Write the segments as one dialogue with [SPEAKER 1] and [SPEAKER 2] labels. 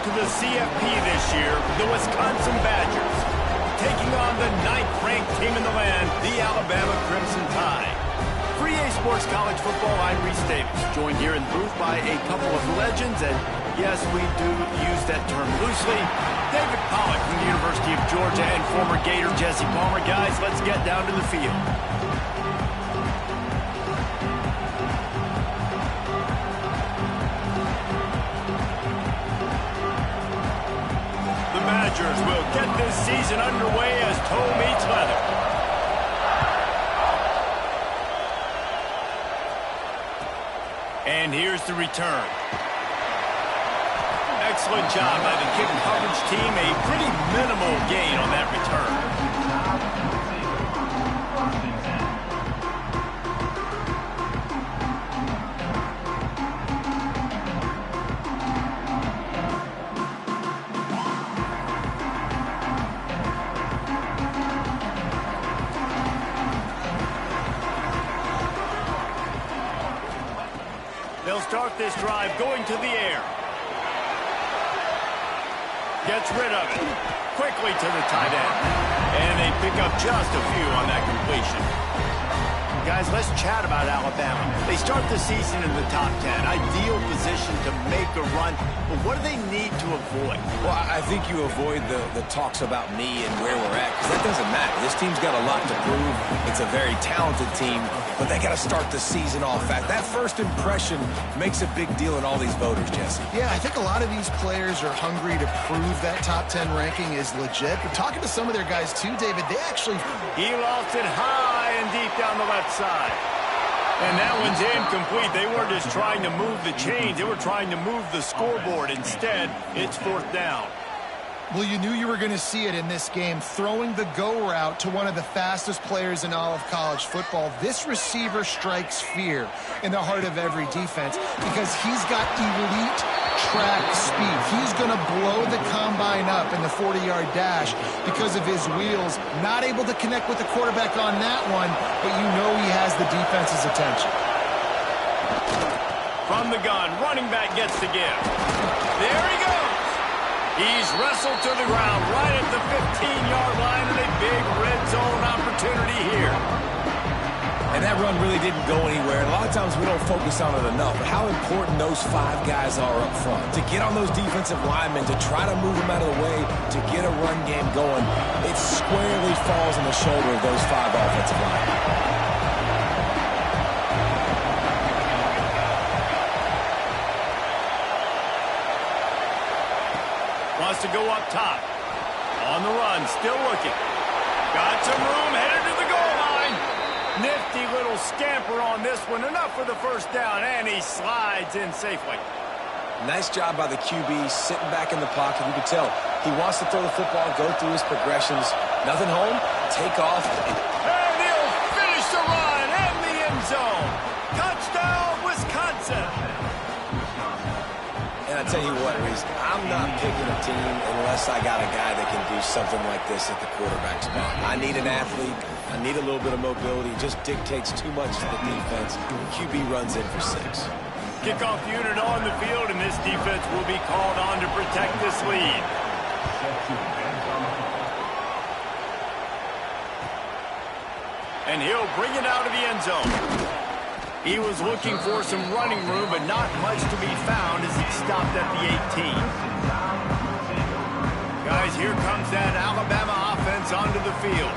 [SPEAKER 1] to the CFP this year, the Wisconsin Badgers, taking on the 9th-ranked team in the land, the Alabama Crimson Tide. For EA Sports College Football, I'm Reese Davis, joined here in the booth by a couple of legends, and yes, we do use that term loosely. David Pollack from the University of Georgia and former Gator Jesse Palmer. Guys, let's get down to the field. The Badgers will get this season underway as toe meets leather. And here's the return. Excellent job by the kick coverage team. A pretty minimal gain on that return. They'll start this drive going to the air. Gets rid of it. Quickly to the tight end. And they pick up just a few on that completion. Guys, let's chat about Alabama. They start the season in the top 10. Ideal position to make a run. But what do they need to avoid?
[SPEAKER 2] Well, I think you avoid the talks about me and where we're at, because that doesn't matter. This team's got a lot to prove. It's a very talented team, but they got to start the season off fast. That first impression makes a big deal in all these voters, Jesse.
[SPEAKER 3] Yeah, I think a lot of these players are hungry to prove that top 10 ranking is legit. But talking to some of their guys too, David, they actually...
[SPEAKER 1] He lost it high and deep down the left side. And that one's incomplete. They weren't just trying to move the chains. They were trying to move the scoreboard. Instead, it's 4th down.
[SPEAKER 3] Well, you knew you were going to see it in this game, throwing the go route to one of the fastest players in all of college football. This receiver strikes fear in the heart of every defense because he's got elite track speed. He's going to blow the combine up in the 40-yard dash because of his wheels. Not able to connect with the quarterback on that one, but you know he has the defense's attention.
[SPEAKER 1] From the gun, running back gets the give. There he goes. He's wrestled to the ground right at the 15-yard line, and a big red zone opportunity here.
[SPEAKER 2] And that run really didn't go anywhere. And a lot of times we don't focus on it enough, but how important those 5 guys are up front. To get on those defensive linemen, to try to move them out of the way, to get a run game going, it squarely falls on the shoulder of those 5 offensive linemen.
[SPEAKER 1] Wants to go up top. On the run, still looking. Got some room, headed to the goal line. Nifty little scamper on this one. Enough for the first down, and he slides in safely.
[SPEAKER 2] Nice job by the QB, sitting back in the pocket. You can tell he wants to throw the football, go through his progressions. Nothing home, take off.
[SPEAKER 1] And he'll finish the run in the end zone. Touchdown, Wisconsin.
[SPEAKER 2] And I tell you what, Reese, I'm not picking a team unless I got a guy that can do something like this at the quarterback spot. I need an athlete. I need a little bit of mobility. It just dictates too much to the defense. QB runs in for 6.
[SPEAKER 1] Kickoff unit on the field, and this defense will be called on to protect this lead. And he'll bring it out of the end zone. He was looking for some running room, but not much to be found as he stopped at the 18. Guys, here comes that Alabama offense onto the field.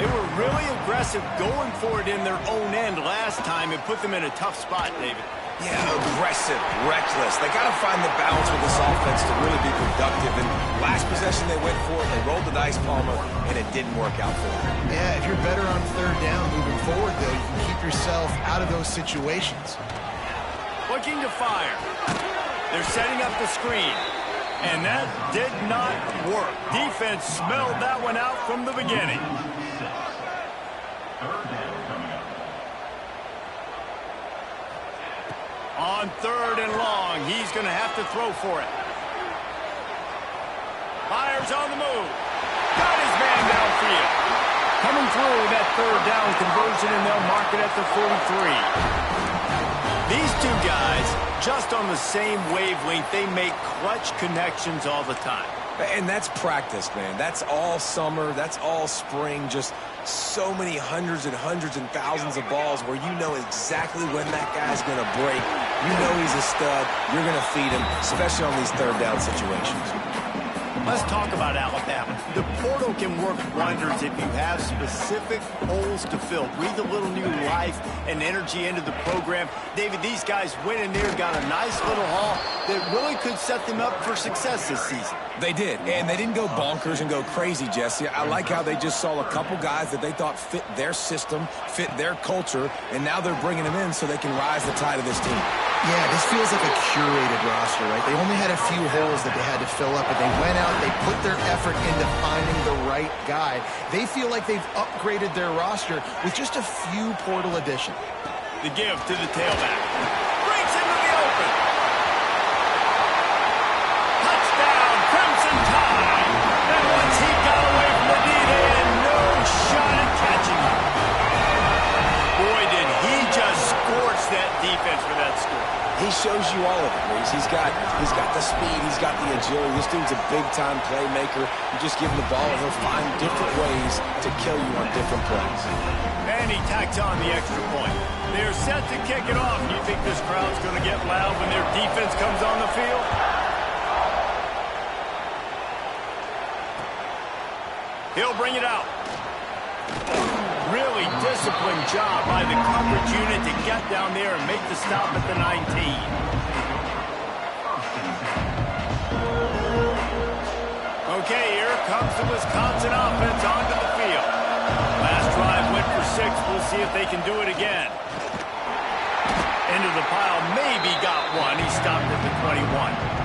[SPEAKER 1] They were really aggressive going for it in their own end last time and put them in a tough spot, David.
[SPEAKER 2] Yeah, aggressive, reckless. They got to find the balance with this offense to really be productive. And last possession they went for it, they rolled the dice, Palmer, and it didn't work out for them.
[SPEAKER 3] Yeah, if you're better on 3rd down moving forward, though, you can keep yourself out of those situations.
[SPEAKER 1] Looking to fire. They're setting up the screen. And that did not work. Defense smelled that one out from the beginning. On 3rd and long, he's going to have to throw for it. Fires on the move. Got his man downfield. Coming through that 3rd down conversion, and they'll mark it at the 43. These two guys Just on the same wavelength, they make clutch connections all the time.
[SPEAKER 2] And that's practice, man. That's all summer. That's all spring. Just so many hundreds and thousands of balls where you know exactly when that guy's going to break. You know he's a stud. You're going to feed him, especially on these third down situations.
[SPEAKER 1] Let's talk about Alabama. The portal can work wonders if you have specific holes to fill. Breathe a little new life and energy into the program. David, these guys went in there, got a nice little haul that really could set them up for success this season.
[SPEAKER 2] They did, and they didn't go bonkers and go crazy, Jesse. I like how they just saw a couple guys that they thought fit their system, fit their culture, and now they're bringing them in so they can rise the tide of this team.
[SPEAKER 3] Yeah, this feels like a curated roster, right? They only had a few holes that they had to fill up, but they went out, they put their effort into finding the right guy. They feel like they've upgraded their roster with just a few portal additions.
[SPEAKER 1] The give to the tailback. Breaks into the open. Touchdown, Crimson Tide. And once he got away from the D, they had no shot at catching him. Boy, did he just scorch that defense for that score.
[SPEAKER 2] He shows you all of it, Reese. He's got the speed, he's got the agility. This dude's a big-time playmaker. You just give him the ball, and he'll find different ways to kill you on different plays.
[SPEAKER 1] And he tacks on the extra point. They're set to kick it off. Do you think this crowd's going to get loud when their defense comes on the field? He'll bring it out. Really disciplined job by the coverage unit to get down there and make the stop at the 19. Okay, here comes the Wisconsin offense onto the field. Last drive went for 6. We'll see if they can do it again. Into the pile, maybe got one. He stopped at the 21.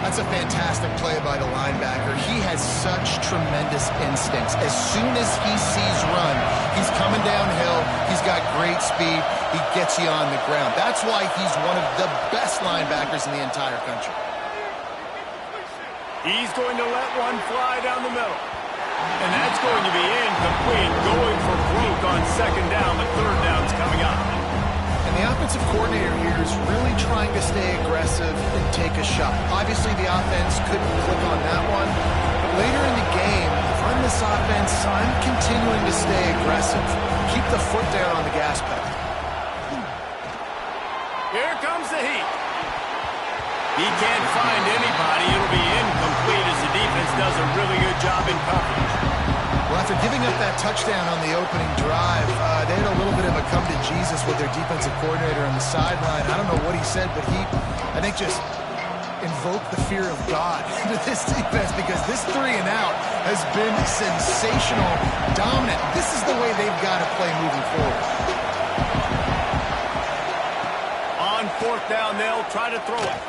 [SPEAKER 3] That's a fantastic play by the linebacker. He has such tremendous instincts. As soon as he sees run, he's coming downhill. He's got great speed. He gets you on the ground. That's why he's one of the best linebackers in the entire country.
[SPEAKER 1] He's going to let one fly down the middle. And that's going to be incomplete. Going for broke on second down. The third down's coming up.
[SPEAKER 3] And the offensive coordinator here is really trying to stay aggressive and take a shot. Obviously, the offense couldn't click on that one. But later in the game, run this offense, I'm continuing to stay aggressive. Keep the foot down on the gas pedal.
[SPEAKER 1] Here comes the heat. He can't find anybody. It'll be incomplete as the defense does a really good job in coverage.
[SPEAKER 3] Well, after giving up that touchdown on the opening drive, they had a little bit of a come to Jesus with their defensive coordinator on the sideline. I don't know what he said, but he, I think, just invoked the fear of God into this defense because this 3 and out has been sensational, dominant. This is the way they've got to play moving forward.
[SPEAKER 1] On fourth down, they'll try to throw it.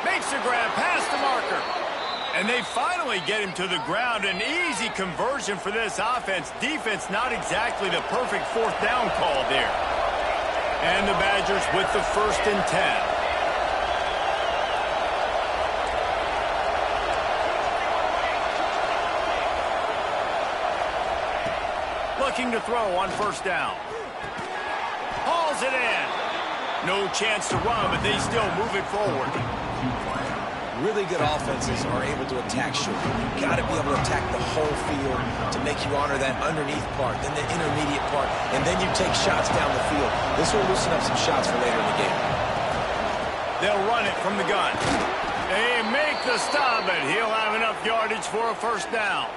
[SPEAKER 1] Makes the grab past the marker. And they finally get him to the ground. An easy conversion for this offense. Defense not exactly the perfect fourth down call there. And the Badgers with the 1st and 10. Looking to throw on 1st down. Hauls it in. No chance to run, but they still move it forward.
[SPEAKER 2] Really good offenses are able to attack short. You've got to be able to attack the whole field to make you honor that underneath part, then the intermediate part, and then you take shots down the field. This will loosen up some shots for later in the game.
[SPEAKER 1] They'll run it from the gun. They make the stop, and he'll have enough yardage for a 1st down.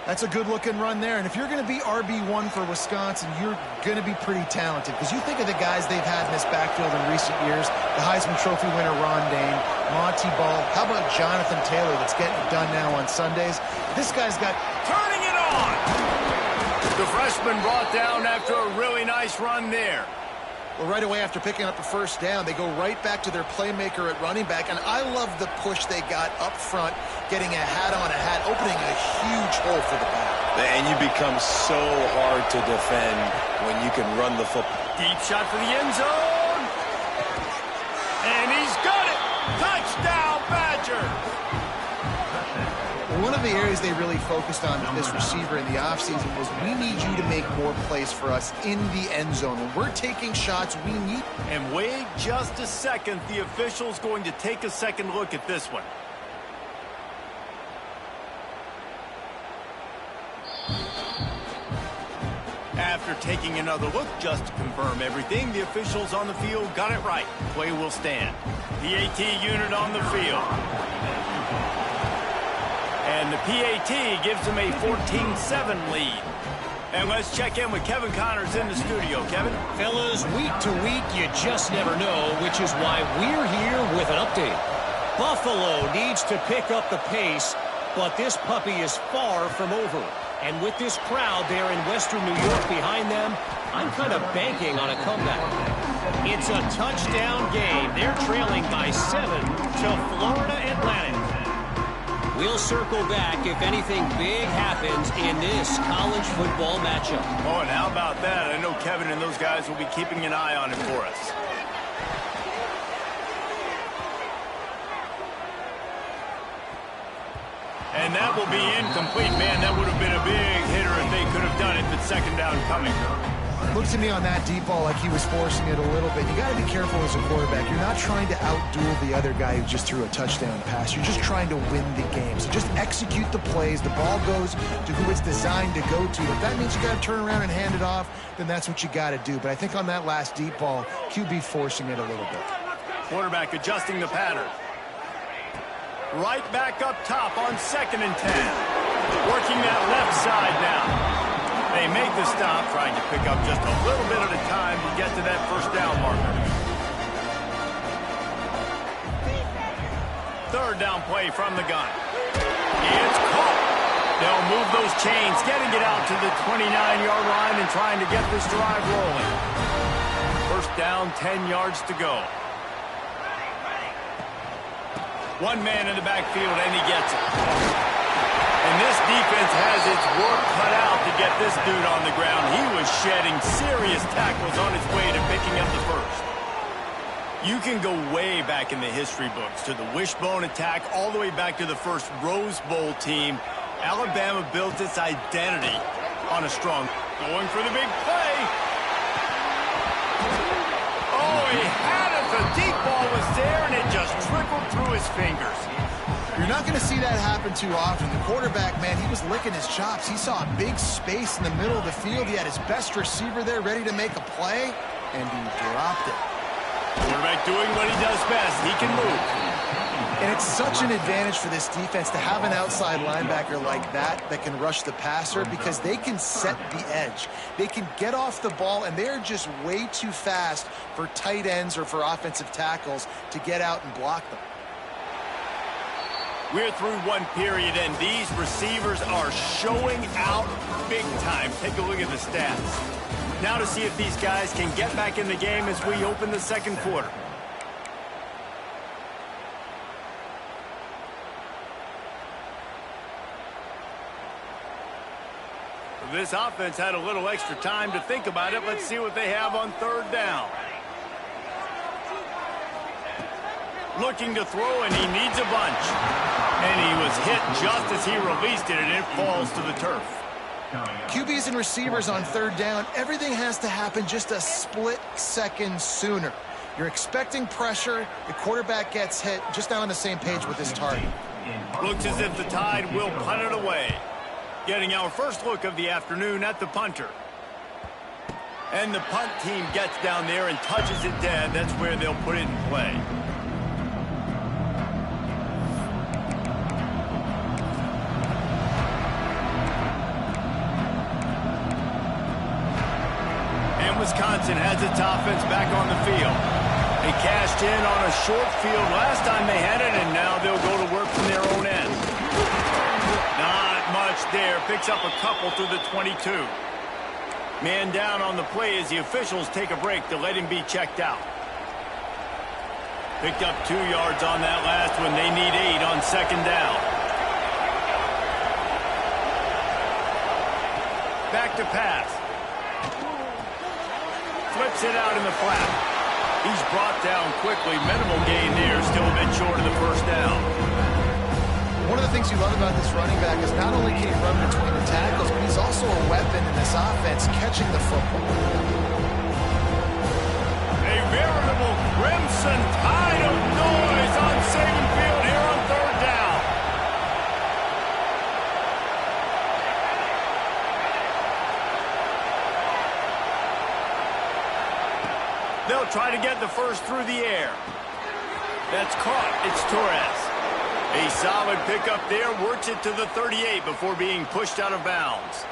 [SPEAKER 3] That's a good-looking run there. And if you're going to be RB1 for Wisconsin, you're going to be pretty talented. Because you think of the guys they've had in this backfield in recent years, the Heisman Trophy winner Ron Dayne, Monty Ball. How about Jonathan Taylor that's getting it done now on Sundays? This guy's got...
[SPEAKER 1] Turning it on! The freshman brought down after a really nice run there.
[SPEAKER 3] Well, right away after picking up a 1st down, they go right back to their playmaker at running back. And I love the push they got up front, getting a hat on a hat, opening a huge hole for the back.
[SPEAKER 2] And you become so hard to defend when you can run the football.
[SPEAKER 1] Deep shot for the end zone. And he's got it. Touchdown, Badger.
[SPEAKER 3] One of of the areas they really focused on with this receiver in the offseason was, we need you to make more plays for us in the end zone. When we're taking shots, we need...
[SPEAKER 1] And wait just a second. The official's going to take a second look at this one. After taking another look just to confirm everything, the officials on the field got it right. Play will stand. The AT unit on the field. And the PAT gives them a 14-7 lead. And let's check in with Kevin Connors in the studio. Kevin?
[SPEAKER 4] Fellas, week to week, you just never know, which is why we're here with an update. Buffalo needs to pick up the pace, but this puppy is far from over. And with this crowd there in Western New York behind them, I'm kind of banking on a comeback. It's a touchdown game. They're trailing by 7 to Florida Atlantic. We'll circle back if anything big happens in this college football matchup.
[SPEAKER 1] Oh, and how about that? I know Kevin and those guys will be keeping an eye on it for us. And that will be incomplete. Man, that would have been a big hitter if they could have done it, but second down coming.
[SPEAKER 3] Looks to me on that deep ball like he was forcing it a little bit. You got to be careful as a quarterback. You're not trying to outduel the other guy who just threw a touchdown pass. You're just trying to win the game. So just execute the plays. The ball goes to who it's designed to go to. If that means you got to turn around and hand it off, then that's what you got to do. But I think on that last deep ball, QB forcing it a little bit.
[SPEAKER 1] Quarterback adjusting the pattern. Right back up top on 2nd and 10. Working that left side now. They make the stop, trying to pick up just a little bit at a time to get to that first down marker. 3rd down play from the gun. It's caught. They'll move those chains, getting it out to the 29-yard line and trying to get this drive rolling. First down, 10 yards to go. One man in the backfield, and he gets it. And this defense has its work cut out to get this dude on the ground. He was shedding serious tackles on his way to picking up the first. You can go way back in the history books to the wishbone attack, all the way back to the first Rose Bowl team. Alabama built its identity on a strong... Going for the big play. Oh, he had it. The deep ball was there, and it just trickled through his fingers.
[SPEAKER 3] You're not going to see that happen too often. The quarterback, man, he was licking his chops. He saw a big space in the middle of the field. He had his best receiver there ready to make a play, and he dropped it.
[SPEAKER 1] Quarterback doing what he does best. He can move.
[SPEAKER 3] And it's such an advantage for this defense to have an outside linebacker like that can rush the passer, because they can set the edge. They can get off the ball, and they're just way too fast for tight ends or for offensive tackles to get out and block them.
[SPEAKER 1] We're through one period, and these receivers are showing out big time. Take a look at the stats. Now to see if these guys can get back in the game as we open the second quarter. This offense had a little extra time to think about it. Let's see what they have on 3rd down. Looking to throw, and he needs a bunch. And he was hit just as he released it, and it falls to the turf.
[SPEAKER 3] QBs and receivers on 3rd down, everything has to happen just a split second sooner. You're expecting pressure, the quarterback gets hit, just not on the same page with his target.
[SPEAKER 1] Looks as if the Tide will punt it away. Getting our first look of the afternoon at the punter. And the punt team gets down there and touches it dead. That's where they'll put it in play. And Wisconsin has its offense back on the field. They cashed in on a short field last time they had it, and now they'll go to work from their own end. Not much there. Picks up a couple to the 22. Man down on the play as the officials take a break to let him be checked out. Picked up 2 yards on that last one. They need 8 on 2nd down. Back to pass. Flips it out in the flat. He's brought down quickly. Minimal gain there. Still a bit short of the first down.
[SPEAKER 3] One of the things you love about this running back is not only can he run between the tackles, but he's also a weapon in this offense catching the football.
[SPEAKER 1] A veritable crimson tide of noise on Saban Field here on third down. They'll try to get the first through the air. That's caught. It's Torres. A solid pickup there. Works it to the 38 before being pushed out of bounds.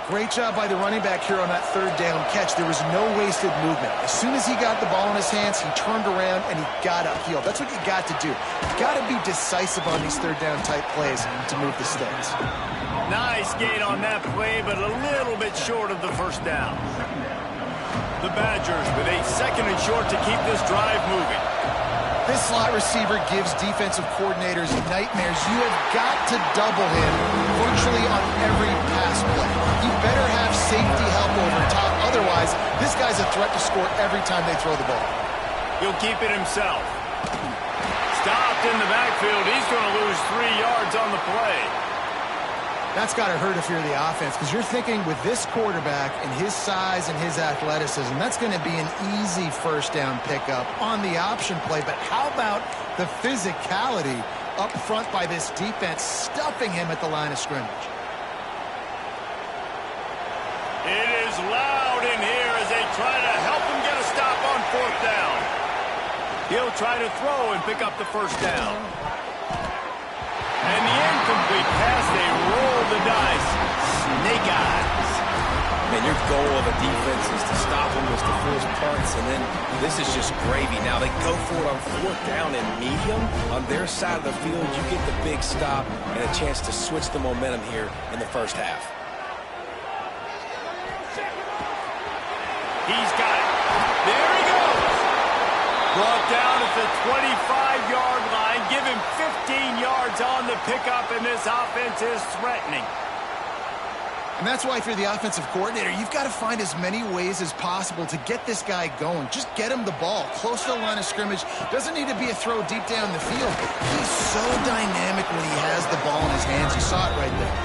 [SPEAKER 3] Great job by the running back here on that third down catch. There was no wasted movement. As soon as he got the ball in his hands, he turned around and he got upfield. That's what you got to do. You've got to be decisive on these third down type plays to move the sticks.
[SPEAKER 1] Nice gain on that play, but a little bit short of the first down. The Badgers with a second and short to keep this drive moving.
[SPEAKER 3] This slot receiver gives defensive coordinators nightmares. You have got to double him virtually on every pass play. You better have safety help over top. Otherwise, this guy's a threat to score every time they throw the ball.
[SPEAKER 1] He'll keep it himself. Stopped in the backfield. He's going to lose 3 yards on the play.
[SPEAKER 3] That's got to hurt if you're the offense, because you're thinking with this quarterback and his size and his athleticism, that's going to be an easy first down pickup on the option play. But how about the physicality up front by this defense, stuffing him at the line of scrimmage?
[SPEAKER 1] It is loud in here as they try to help him get a stop on fourth down. He'll try to throw and pick up the first down. And the incomplete pass, they roll the dice. Snake eyes.
[SPEAKER 2] Man, your goal of a defense is to stop them, is to force punts, and then this is just gravy. Now they go for it on fourth down and medium. On their side of the field, you get the big stop and a chance to switch the momentum here in the first half.
[SPEAKER 1] He's got it. There he goes. Brought down at the 25-yard line. Give him 15 yards on the pickup, and this offense is threatening.
[SPEAKER 3] And that's why if you're the offensive coordinator, you've got to find as many ways as possible to get this guy going. Just get him the ball close to the line of scrimmage. Doesn't need to be a throw deep down the field. He's so dynamic when he has the ball in his hands. You saw it right there.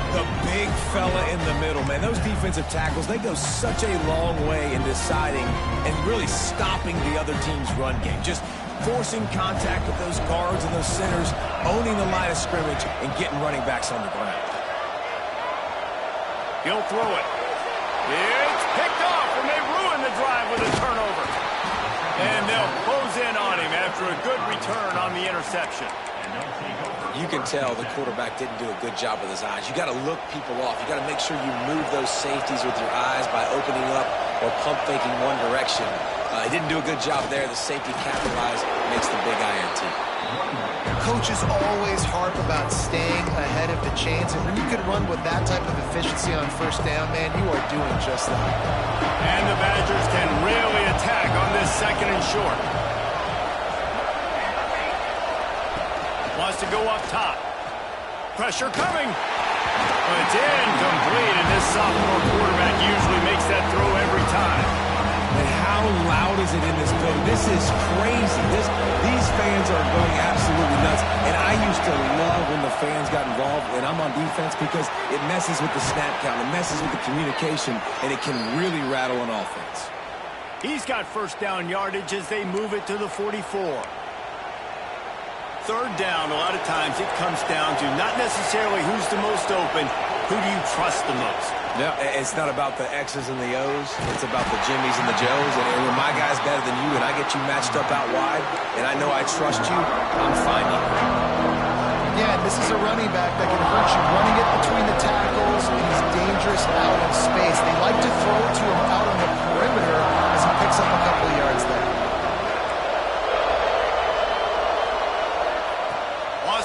[SPEAKER 2] The big fella in the middle, man. Those defensive tackles, they go such a long way in deciding and really stopping the other team's run game. Just forcing contact with those guards and those centers, owning the line of scrimmage, and getting running backs on the ground.
[SPEAKER 1] He'll throw it. It's picked off, and they ruin the drive with a turnover. And they'll close in on him after a good return on the interception.
[SPEAKER 2] You can tell the quarterback didn't do a good job with his eyes. You got to look people off. You got to make sure you move those safeties with your eyes by opening up or pump faking one direction. He didn't do a good job there. The safety capitalized, makes the big INT.
[SPEAKER 3] Coaches always harp about staying ahead of the chains, and when you can run with that type of efficiency on first down, man, you are doing just that.
[SPEAKER 1] And the Badgers can really attack on this second and short. Wants to go up top. Pressure coming. But it's incomplete, and this sophomore quarterback usually makes that throw every time.
[SPEAKER 2] And how loud is it in this building? This is crazy. These fans are going absolutely nuts. And I used to love when the fans got involved when I'm on defense because it messes with the snap count, it messes with the communication, and it can really rattle an offense.
[SPEAKER 1] He's got first down yardage as they move it to the 44. Third down, a lot of times it comes down to not necessarily who's the most open, who do you trust the most?
[SPEAKER 2] No, it's not about the X's and the O's. It's about the Jimmies and the Joes. And when my guy's better than you and I get you matched up out wide and I know I trust you, I'm finding you.
[SPEAKER 3] Yeah, this is a running back that can hurt you running it between the tackles, and he's dangerous out in space. They like to throw to him out on the perimeter as he picks up a couple of yards there.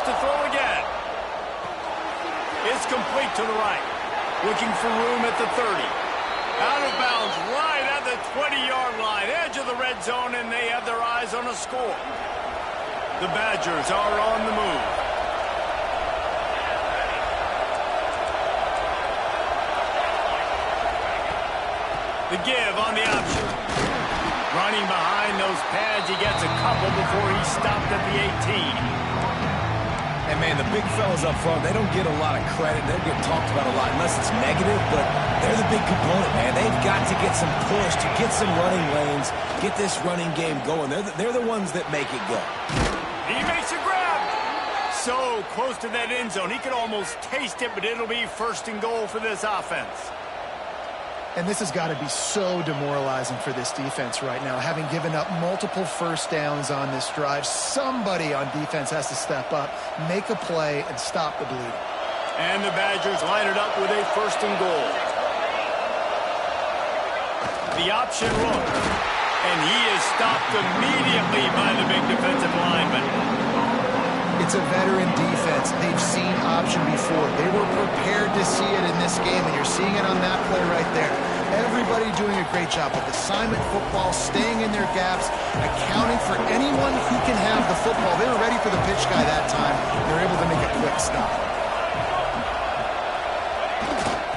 [SPEAKER 1] To throw again. It's complete to the right. Looking for room at the 30. Out of bounds right at the 20-yard line. Edge of the red zone, and they have their eyes on a score. The Badgers are on the move. The give on the option. Running behind those pads, he gets a couple before he's stopped at the 18.
[SPEAKER 2] And, man, the big fellas up front, they don't get a lot of credit. They don't get talked about a lot unless it's negative, but they're the big component, man. They've got to get some push, to get some running lanes, get this running game going. They're the ones that make it go.
[SPEAKER 1] He makes a grab. So close to that end zone. He could almost taste it, but it'll be first and goal for this offense.
[SPEAKER 3] And this has got to be so demoralizing for this defense right now. Having given up multiple first downs on this drive, somebody on defense has to step up, make a play, and stop the bleeding.
[SPEAKER 1] And the Badgers line it up with a first and goal. The option look. And he is stopped immediately by the big defensive lineman.
[SPEAKER 3] It's a veteran defense. They've seen option before. They were prepared to see it in this game, and you're seeing it on that play right there. Everybody doing a great job with assignment football, staying in their gaps, accounting for anyone who can have the football. They were ready for the pitch guy that time. They were able to make a quick stop.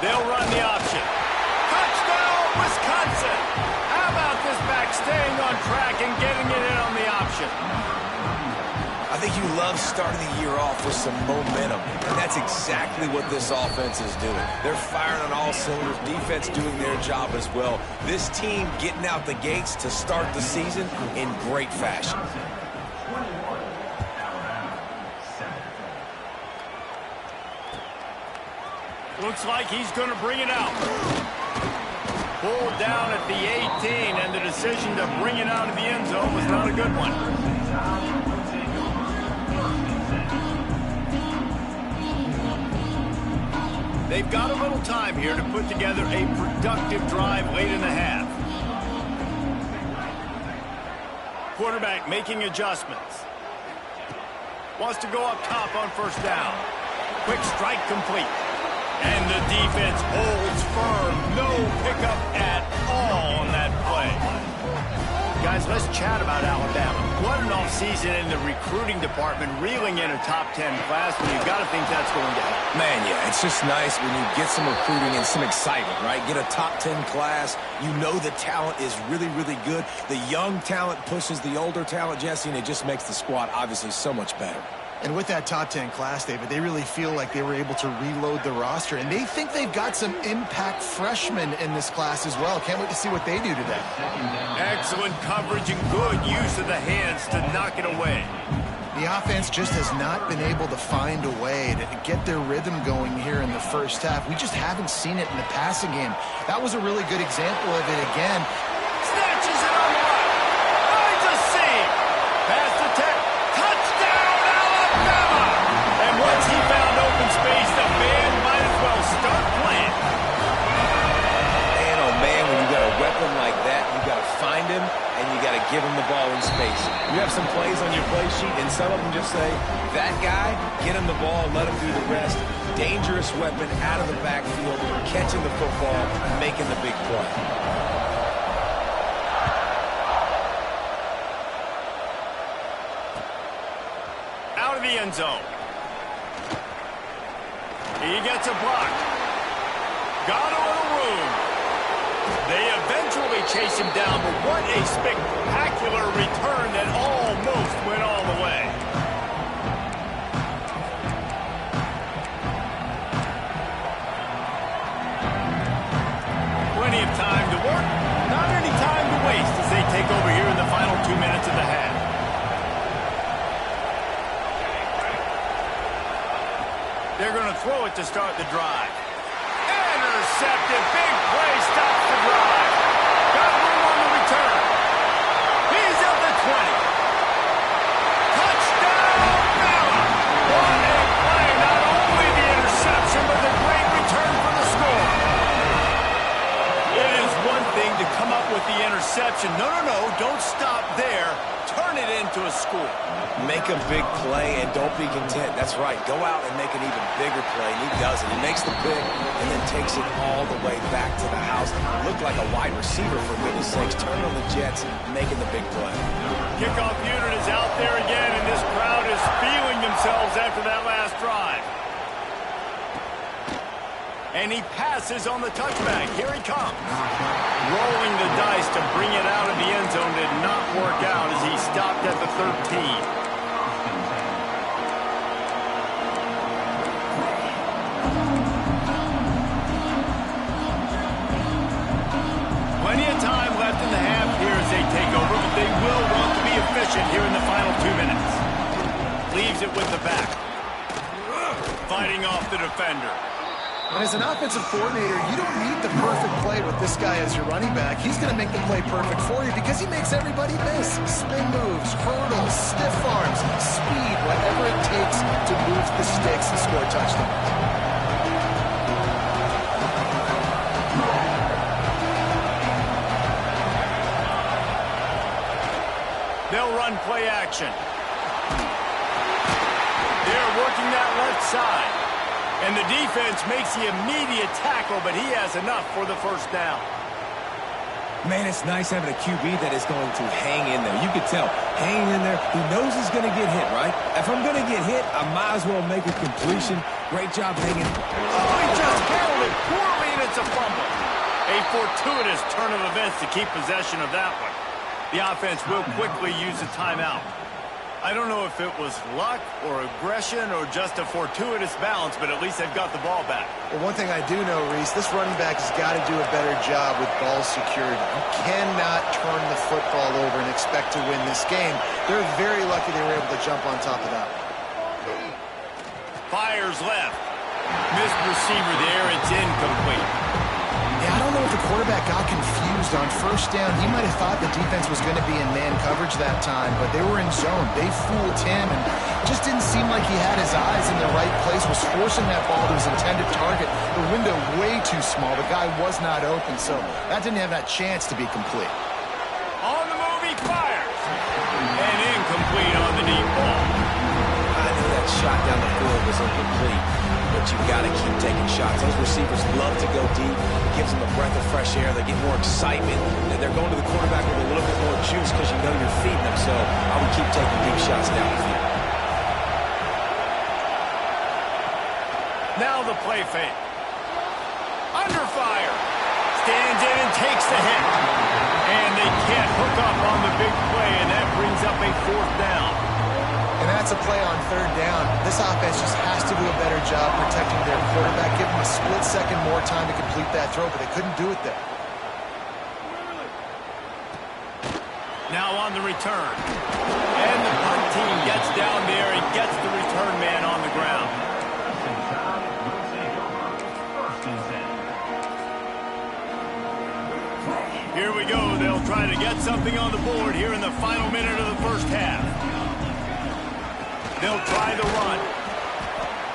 [SPEAKER 1] They'll run the option. Touchdown, Wisconsin! How about this back staying on track and getting it in on the option?
[SPEAKER 2] I think you love starting the year off with some momentum, and that's exactly what this offense is doing. They're firing on all cylinders, defense doing their job as well. This team getting out the gates to start the season in great fashion.
[SPEAKER 1] Looks like he's going to bring it out. Pulled down at the 18, and the decision to bring it out of the end zone was not a good one. They've got a little time here to put together a productive drive late in the half. Quarterback making adjustments. Wants to go up top on first down. Quick strike complete. And the defense holds firm. No pickup at all on that play. Guys, let's chat about Alabama. What an offseason in the recruiting department, reeling in a top 10 class when you've got to think that's going to happen.
[SPEAKER 2] Man, yeah, it's just nice when you get some recruiting and some excitement, right? Get a top 10 class. You know the talent is really, really good. The young talent pushes the older talent, Jesse, and it just makes the squad obviously so much better.
[SPEAKER 3] And with that top 10 class, David, they really feel like they were able to reload the roster. And they think they've got some impact freshmen in this class as well. Can't wait to see what they do today.
[SPEAKER 1] Excellent coverage and good use of the hands to knock it away.
[SPEAKER 3] The offense just has not been able to find a way to get their rhythm going here in the first half. We just haven't seen it in the passing game. That was a really good example of it again.
[SPEAKER 1] Snatches it on the right. Finds a seam. Pass to Tech. Touchdown, Alabama! And once he found open space, the band might as well start playing.
[SPEAKER 2] Man, oh man, when you got a weapon like that, you got to find him and you got to give him the ball in space. You have some plays on your play sheet, and some of them just say, that guy, get him the ball, let him do the rest. Dangerous weapon out of the backfield, catching the football, making the big play.
[SPEAKER 1] Out of the end zone. He gets a block. Got a little room. They eventually chase him down, but what a spectacular return that almost went all the way. Plenty of time to work, not any time to waste as they take over here in the final 2 minutes of the half. They're going to throw it to start the drive. Intercepted. Big play. Stops the drive. Got room on the return. He's at the 20. Touchdown, Bama. What a play. Not only the interception, but the great return for the score. It is one thing to come up with the interception. No, don't stop there. Turn it into a score.
[SPEAKER 2] Make a big play and don't be content. That's right. Go out and make an even bigger play. And he does it. He makes the pick and then takes it all the way back to the house. Looked like a wide receiver, for goodness sakes. Turning on the Jets, making the big play.
[SPEAKER 1] Kickoff unit is out there again, and this crowd is feeling themselves after that last drive. And he passes on the touchback. Here he comes. Rolling the dice to bring it out of the end zone did not work out as he stopped at the 13. saves it with the back. Fighting off the defender.
[SPEAKER 3] And as an offensive coordinator, you don't need the perfect play with this guy as your running back. He's going to make the play perfect for you because he makes everybody miss. Spin moves, hurdles, stiff arms, speed, whatever it takes to move the sticks and score touchdowns.
[SPEAKER 1] They'll run play action. They're working that left side. And the defense makes the immediate tackle, but he has enough for the first down.
[SPEAKER 2] Man, it's nice having a QB that is going to hang in there. You can tell, hanging in there, he knows he's going to get hit, right? If I'm going to get hit, I might as well make a completion. Great job hanging.
[SPEAKER 1] Oh, he just handled it poorly, and it's a fumble. A fortuitous turn of events to keep possession of that one. The offense will quickly use a timeout. I don't know if it was luck or aggression or just a fortuitous balance, but at least they've got the ball back.
[SPEAKER 3] Well, one thing I do know, Reese, this running back has got to do a better job with ball security. You cannot turn the football over and expect to win this game. They're very lucky they were able to jump on top of that.
[SPEAKER 1] Fires left. Missed receiver there. It's incomplete.
[SPEAKER 3] Yeah, I don't know if the quarterback got confused on first down. He might have thought the defense was going to be in man coverage that time, but they were in zone. They fooled him, and just didn't seem like he had his eyes in the right place, was forcing that ball to his intended target. The window way too small. The guy was not open, so that didn't have that chance to be complete.
[SPEAKER 1] On the move, he fires. And incomplete on the deep ball.
[SPEAKER 2] I knew that shot down the field was incomplete, but you've got to keep taking shots. Those receivers love to go deep. It gives them a breath of fresh air. They get more excitement. And they're going to the quarterback with a little bit more juice because you know you're feeding them. So I would keep taking deep shots down the field.
[SPEAKER 1] Now the play fake. Under fire. Stands in and takes the hit. And they can't hook up on the big play, and that brings up a fourth down.
[SPEAKER 3] And that's a play on third down. This offense just has to do a better job protecting their quarterback, give them a split second more time to complete that throw, but they couldn't do it there.
[SPEAKER 1] Now on the return. And the punt team gets down there and gets the return man on the ground. Here we go. They'll try to get something on the board here in the final minute of the first half. They'll try the run.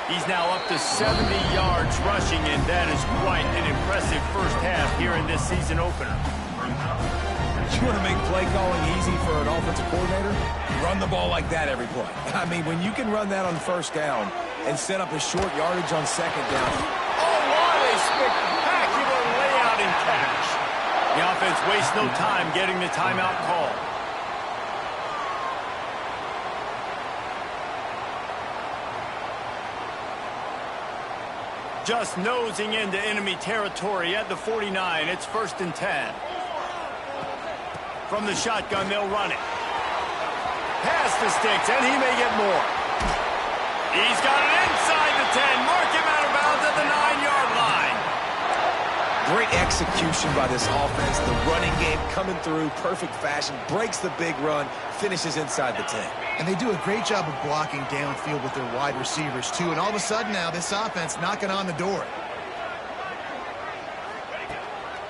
[SPEAKER 1] He's now up to 70 yards rushing, and that is quite an impressive first half here in this season opener.
[SPEAKER 2] You want to make play calling easy for an offensive coordinator? Run the ball like that every play. I mean, when you can run that on first down and set up a short yardage on second down.
[SPEAKER 1] Oh, what a spectacular layout and catch. The offense wastes no time getting the timeout call. Just nosing into enemy territory at the 49. It's 1st and 10. From the shotgun, they'll run it. Past the sticks, and he may get more. He's got it inside the 10. Mark him out of bounds at the 9-yard line.
[SPEAKER 2] Great execution by this offense. The running game coming through, perfect fashion, breaks the big run, finishes inside the 10.
[SPEAKER 3] And they do a great job of blocking downfield with their wide receivers, too. And all of a sudden now, this offense knocking on the door.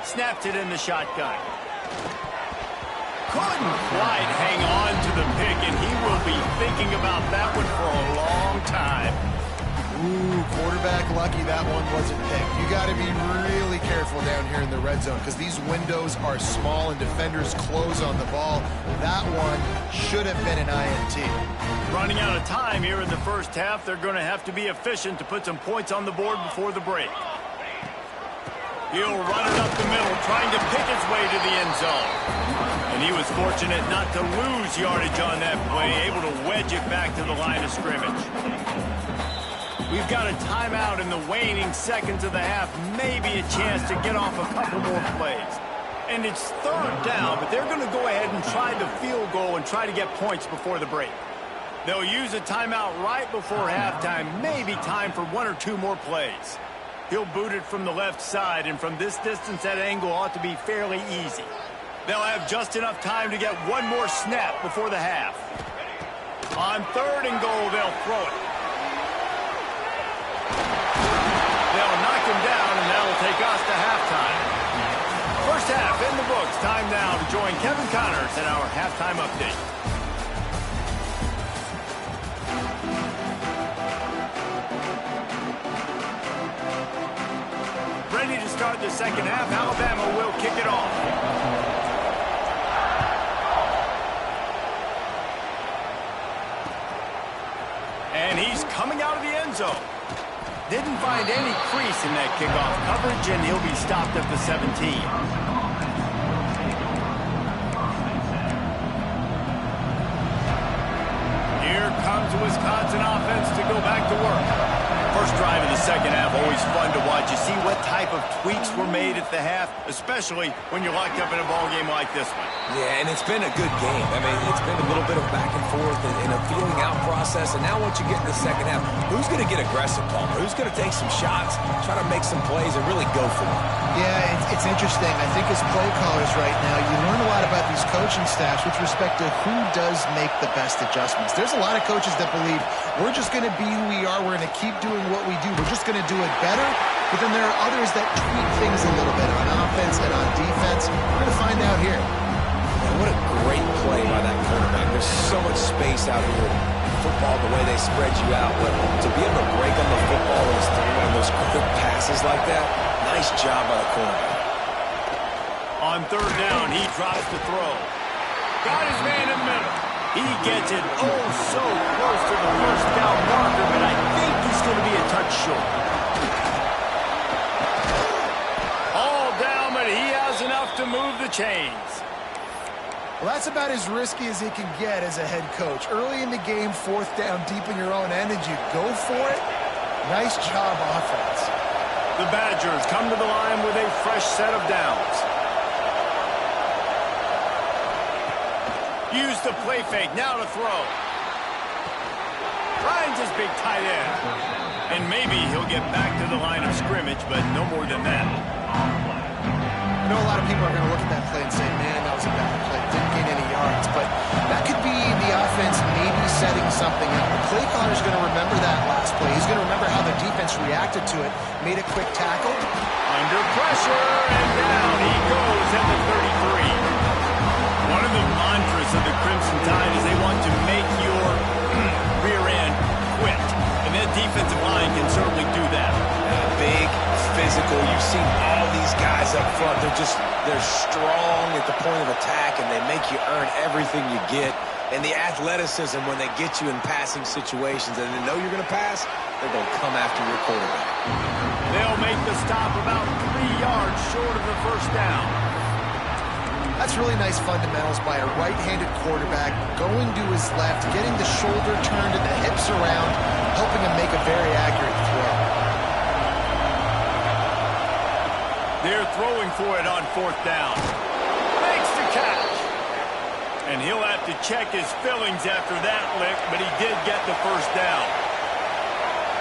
[SPEAKER 1] Snapped it in the shotgun. Couldn't quite hang on to the pick, and he will be thinking about that one for a long time.
[SPEAKER 3] Ooh, quarterback lucky that one wasn't picked. You got to be really careful down here in the red zone because these windows are small and defenders close on the ball. That one should have been an INT.
[SPEAKER 1] Running out of time here in the first half, they're going to have to be efficient to put some points on the board before the break. He'll run it up the middle, trying to pick his way to the end zone. And he was fortunate not to lose yardage on that play, able to wedge it back to the line of scrimmage. We've got a timeout in the waning seconds of the half, maybe a chance to get off a couple more plays. And it's 3rd down, but they're going to go ahead and try the field goal and try to get points before the break. They'll use a timeout right before halftime, maybe time for 1 or 2 more plays. He'll boot it from the left side, and from this distance, that angle ought to be fairly easy. They'll have just enough time to get 1 more snap before the half. On 3rd and goal, they'll throw it. They'll knock him down, and that'll take us to halftime. First half in the books. Time now to join Kevin Connors in our halftime update. Ready to start the second half. Alabama will kick it off. And he's coming out of the end zone. Didn't find any crease in that kickoff coverage, and he'll be stopped at the 17. Here comes the Wisconsin offense to go back to work. First drive of the second half, always fun to watch. You see what type of tweaks were made at the half, especially when you're locked up in a ball game like this one.
[SPEAKER 2] Yeah, and it's been a good game. I mean, it's been a little bit of back and forth and a feeling out process. And now once you get in the second half, who's going to get aggressive, Palmer? Who's going to take some shots, try to make some plays, and really go for it?
[SPEAKER 3] Yeah, it's interesting. I think as play callers right now, you learn a lot about these coaching staffs with respect to who does make the best adjustments. There's a lot of coaches that believe we're just going to be who we are. We're going to keep doing what we do. We're just going to do it better. But then there are others that tweak things a little bit on offense and on defense. We're going to find out here.
[SPEAKER 2] And what a great play by that quarterback. There's so much space out here in football, the way they spread you out. But to be able to break on the football and throwing those quick passes like that, nice job by the quarterback.
[SPEAKER 1] On 3rd down, he drops the throw. Got his man in the middle. He gets it oh so close to the first down marker, but I think he's going to be a touch short. All down, but he has enough to move the chains.
[SPEAKER 3] Well, that's about as risky as he can get as a head coach. Early in the game, 4th down, deep in your own end, and you go for it. Nice job, offense.
[SPEAKER 1] The Badgers come to the line with a fresh set of downs. Use the play fake, now to throw. Finds his big tight end. And maybe he'll get back to the line of scrimmage, but no more than that.
[SPEAKER 3] I know a lot of people are going to look at that play and say, man, that was a bad play. Didn't gain any yards. But that could be the offense maybe setting something up. The play caller's going to remember that last play. He's going to remember how the defense reacted to it. Made a quick tackle.
[SPEAKER 1] Under pressure, and down he goes at the 33. One of the mantras of the Crimson Tide is they want to make your rear end quit. And that defensive line can certainly do that.
[SPEAKER 2] Big, physical. You've seen all these guys up front. They're strong at the point of attack, and they make you earn everything you get. And the athleticism when they get you in passing situations and they know you're going to pass, they're going to come after your quarterback.
[SPEAKER 1] They'll make the stop about 3 yards short of the first down.
[SPEAKER 3] That's really nice fundamentals by a right-handed quarterback, going to his left, getting the shoulder turned and the hips around, helping him make a very accurate throw.
[SPEAKER 1] They're throwing for it on 4th down. Makes the catch. And he'll have to check his fillings after that lick, but he did get the first down.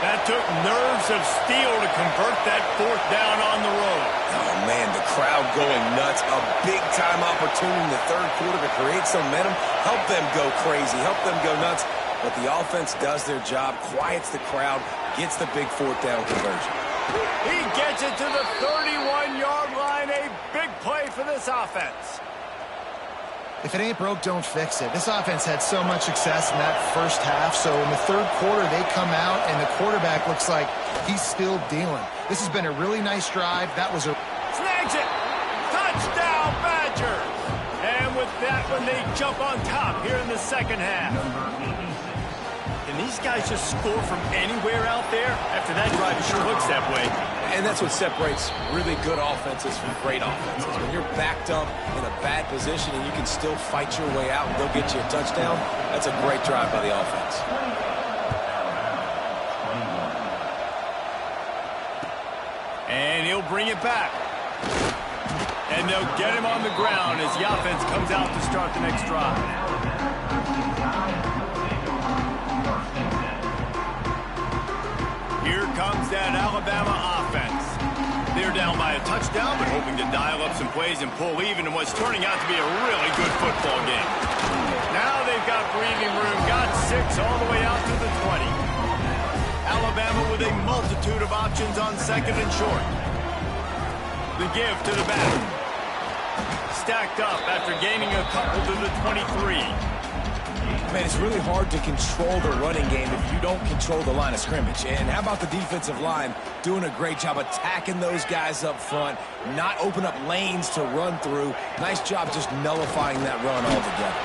[SPEAKER 1] That took nerves of steel to convert that 4th down on the road.
[SPEAKER 2] Oh, man, the crowd going nuts. A big-time opportunity in the 3rd quarter to create some momentum. Help them go crazy. Help them go nuts. But the offense does their job, quiets the crowd, gets the big 4th down conversion.
[SPEAKER 1] He gets it to the 31-yard line. A big play for this offense.
[SPEAKER 3] If it ain't broke, don't fix it. This offense had so much success in that first half, so in the 3rd quarter, they come out, and the quarterback looks like he's still dealing. This has been a really nice drive. That was a...
[SPEAKER 1] Snags it! Touchdown, Badgers! And with that one, they jump on top here in the second half. Can these guys just score from anywhere out there? After that drive, it sure looks that way.
[SPEAKER 2] And that's what separates really good offenses from great offenses. When you're backed up in a bad position and you can still fight your way out and go get you a touchdown, that's a great drive by the offense.
[SPEAKER 1] And he'll bring it back. And they'll get him on the ground as the offense comes out to start the next drive. Here comes that Alabama offense. They're down by a touchdown, but hoping to dial up some plays and pull even in what's turning out to be a really good football game. Now they've got breathing room, got 6 all the way out to the 20. Alabama with a multitude of options on 2nd and short. The give to the back. Stacked up after gaining a couple to the 23.
[SPEAKER 2] Man, it's really hard to control the running game if you don't control the line of scrimmage. And how about the defensive line doing a great job attacking those guys up front, not open up lanes to run through. Nice job just nullifying that run altogether.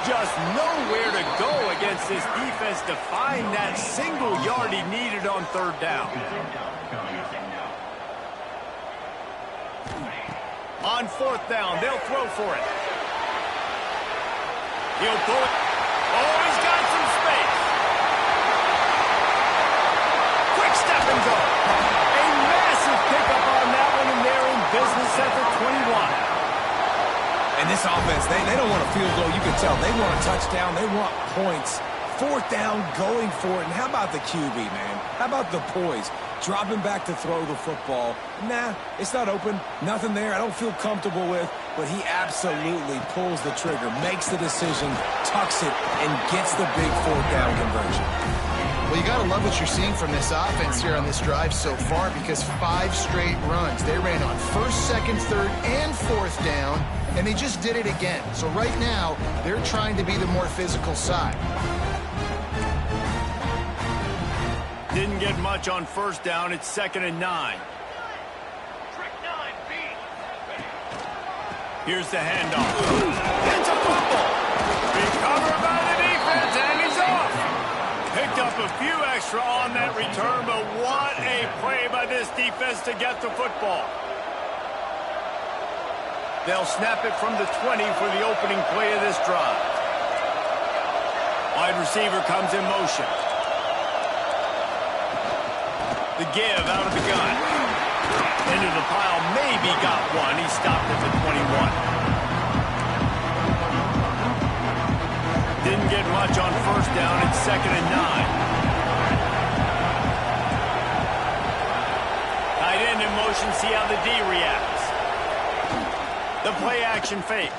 [SPEAKER 1] Just nowhere to go against this defense to find that single yard he needed on 3rd down. On 4th down, they'll throw for it. He'll pull it. Oh, he's got some space. Quick step and go. A massive pickup on that one, and they're in business at the 21.
[SPEAKER 2] And this offense, they don't want a field goal. You can tell they want a touchdown. They want points. 4th down, going for it. And how about the QB, man? How about the poise? Dropping back to throw the football. Nah, it's not open. Nothing there I don't feel comfortable with. But he absolutely pulls the trigger, makes the decision, tucks it, and gets the big 4th down conversion.
[SPEAKER 3] Well, you got to love what you're seeing from this offense here on this drive so far, because 5 straight runs. They ran on 1st, 2nd, 3rd, and 4th down, and they just did it again. So right now, they're trying to be the more physical side.
[SPEAKER 1] Didn't get much on 1st down. It's 2nd and 9. Here's the handoff. It's a fumble. Recovered by the defense, and he's off. Picked up a few extra on that return, but what a play by this defense to get the football. They'll snap it from the 20 for the opening play of this drive. Wide receiver comes in motion. The give out of the gun. Into the pile, maybe got one. He stopped at the 21. Didn't get much on 1st down. It's 2nd and 9. Tight end in motion, see how the D reacts. The play action fake.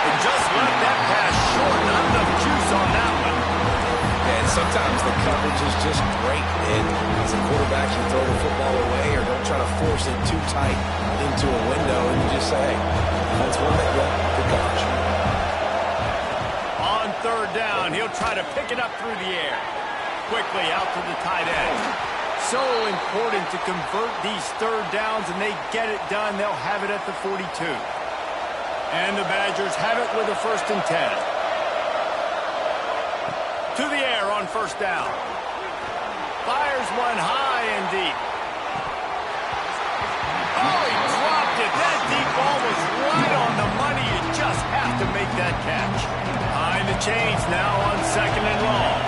[SPEAKER 1] And just left that pass short. Not enough juice on that one.
[SPEAKER 2] And sometimes the coverage is just great. And as a quarterback, you throw the football away or don't try to force it too tight into a window, and you just say, hey, that's one that good coverage.
[SPEAKER 1] On 3rd down, he'll try to pick it up through the air. Quickly out to the tight end. So important to convert these 3rd downs, and they get it done. They'll have it at the 42. And the Badgers have it with a 1st and 10. To the air on 1st down. Fires one high and deep. Oh, he dropped it. That deep ball was right on the money. You just have to make that catch. Behind the chains now on 2nd and long.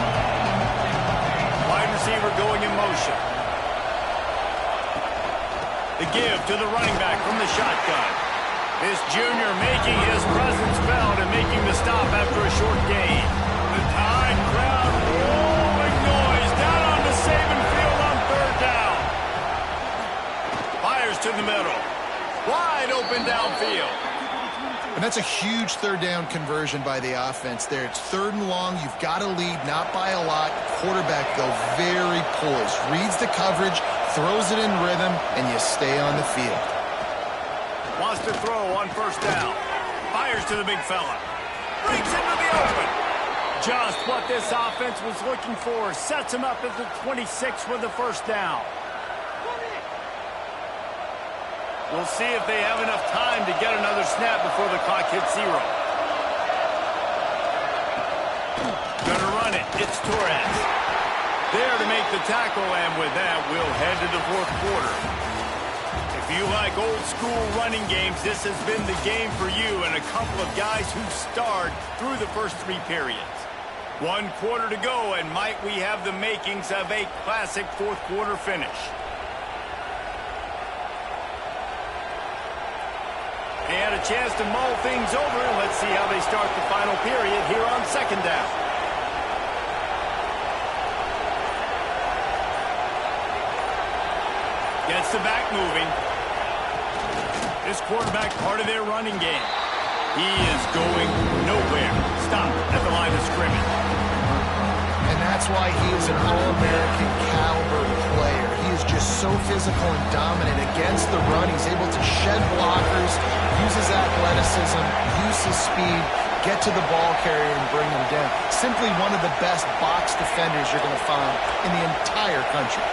[SPEAKER 1] Wide receiver going in motion. The give to the running back from the shotgun. This junior making his presence felt and making the stop after a short gain. The Tide crowd rolling noise down on the Saban field on 3rd down. Fires to the middle. Wide open downfield.
[SPEAKER 3] And that's a huge 3rd down conversion by the offense there. It's 3rd and long. You've got to lead, not by a lot. Quarterback, though, very poised. Reads the coverage, throws it in rhythm, and you stay on the field.
[SPEAKER 1] Wants to throw on 1st down. Fires to the big fella. Breaks into the open. Just what this offense was looking for. Sets him up at the 26 for the 1st down. We'll see if they have enough time to get another snap before the clock hits 0. Gonna run it. It's Torres. There to make the tackle, and with that, we'll head to the 4th quarter. If you like old school running games, this has been the game for you and a couple of guys who starred through the first 3 periods. 1 quarter to go, and might we have the makings of a classic 4th quarter finish. They had a chance to mull things over. Let's see how they start the final period here on 2nd down. Gets the back moving. This quarterback part of their running game. He is going nowhere. Stop at the line of scrimmage.
[SPEAKER 3] And that's why he is an All-American caliber player. He is just so physical and dominant against the run. He's able to shed blockers, use his athleticism, use his speed, get to the ball carrier and bring him down. Simply one of the best box defenders you're going to find in the entire country.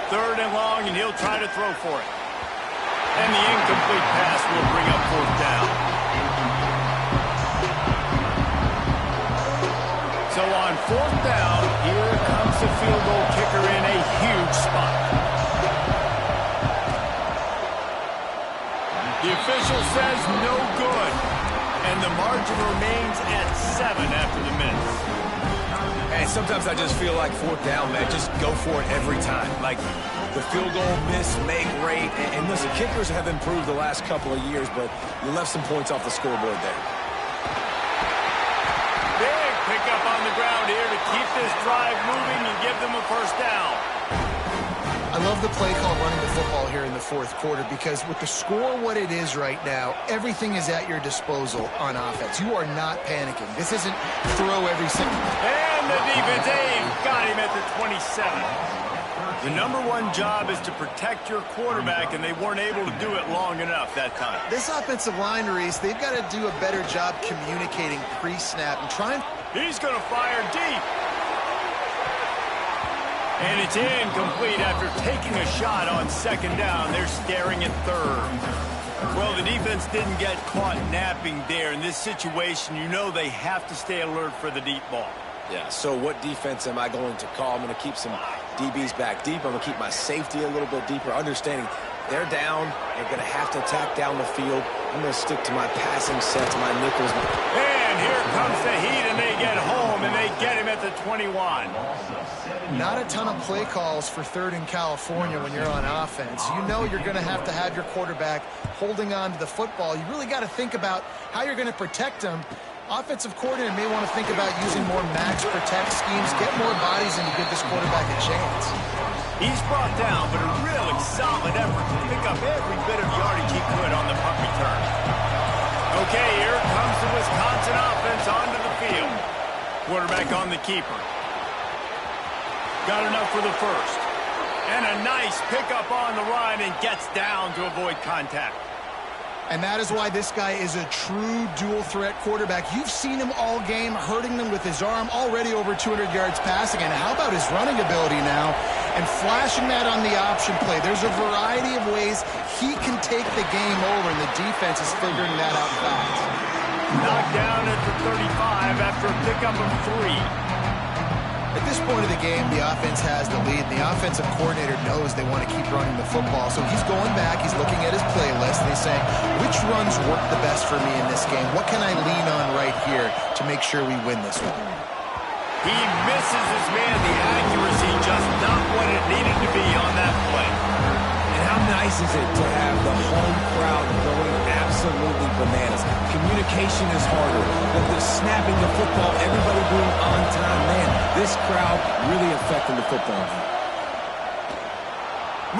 [SPEAKER 1] Third and long, and he'll try to throw for it. And the incomplete pass will bring up fourth down. So on fourth down, here comes the field goal kicker in a huge spot. The official says no good, and the margin remains at 7 after the miss.
[SPEAKER 2] And sometimes I just feel like fourth down, man, just go for it every time. Like the field goal miss, make rate. And listen, kickers have improved the last couple of years, but you left some points off the scoreboard there.
[SPEAKER 1] Big pickup on the ground here to keep this drive moving and give them a first down.
[SPEAKER 3] I love the play call running the football here in the fourth quarter because with the score what it is right now, everything is at your disposal on offense. You are not panicking. This isn't throw every single...
[SPEAKER 1] And the defense got him at the 27. The number one job is to protect your quarterback, and they weren't able to do it long enough that time.
[SPEAKER 3] This offensive line, Reese, they've got to do a better job communicating pre-snap and trying...
[SPEAKER 1] He's going to fire deep. And it's incomplete after taking a shot on second down. They're staring at third. Well, the defense didn't get caught napping there. In this situation, you know they have to stay alert for the deep ball.
[SPEAKER 2] Yeah, so what defense am I going to call? I'm going to keep some DBs back deep. I'm going to keep my safety a little bit deeper, understanding they're down. They're going to have to attack down the field. I'm going to stick to my passing sets, my nickels.
[SPEAKER 1] And here comes the heat, and they get home, and they get him at the 21.
[SPEAKER 3] Not a ton of play calls for third in California when you're on offense. You know you're going to have your quarterback holding on to the football. You really got to think about how you're going to protect him. Offensive coordinator may want to think about using more max protect schemes, get more bodies in to give this quarterback a chance.
[SPEAKER 1] He's brought down, but a really solid effort to pick up every bit of yardage he could on the punt return. Okay, here comes the Wisconsin offense onto the field. Quarterback on the keeper. Got enough for the first. And a nice pickup on the run and gets down to avoid contact.
[SPEAKER 3] And that is why this guy is a true dual-threat quarterback. You've seen him all game, hurting them with his arm, already over 200 yards passing. And how about his running ability now? And flashing that on the option play. There's a variety of ways he can take the game over, and the defense is figuring that out fast.
[SPEAKER 1] Knocked down at the 35 after a pickup of 3.
[SPEAKER 3] At this point of the game, the offense has the lead. The offensive coordinator knows they want to keep running the football. So he's going back, he's looking at his playlist, and he's saying, which runs work the best for me in this game? What can I lean on right here to make sure we win this one?
[SPEAKER 1] He misses his man. The accuracy just not what it needed to be on that play.
[SPEAKER 2] And how nice is it to have the home crowd going absolutely bananas? Communication is harder. The snapping the football, everybody being on time. Man, this crowd really affecting the football game.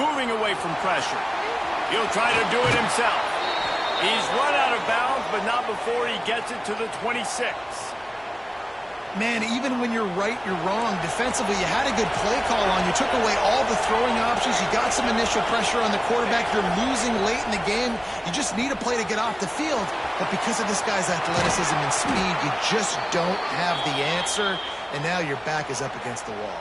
[SPEAKER 1] Moving away from pressure. He'll try to do it himself. He's run out of bounds, but not before he gets it to the 26.
[SPEAKER 3] Man, even when you're right, you're wrong. Defensively, you had a good play call on. You took away all the throwing options. You got some initial pressure on the quarterback. You're losing late in the game. You just need a play to get off the field. But because of this guy's athleticism and speed, you just don't have the answer. And now your back is up against the wall.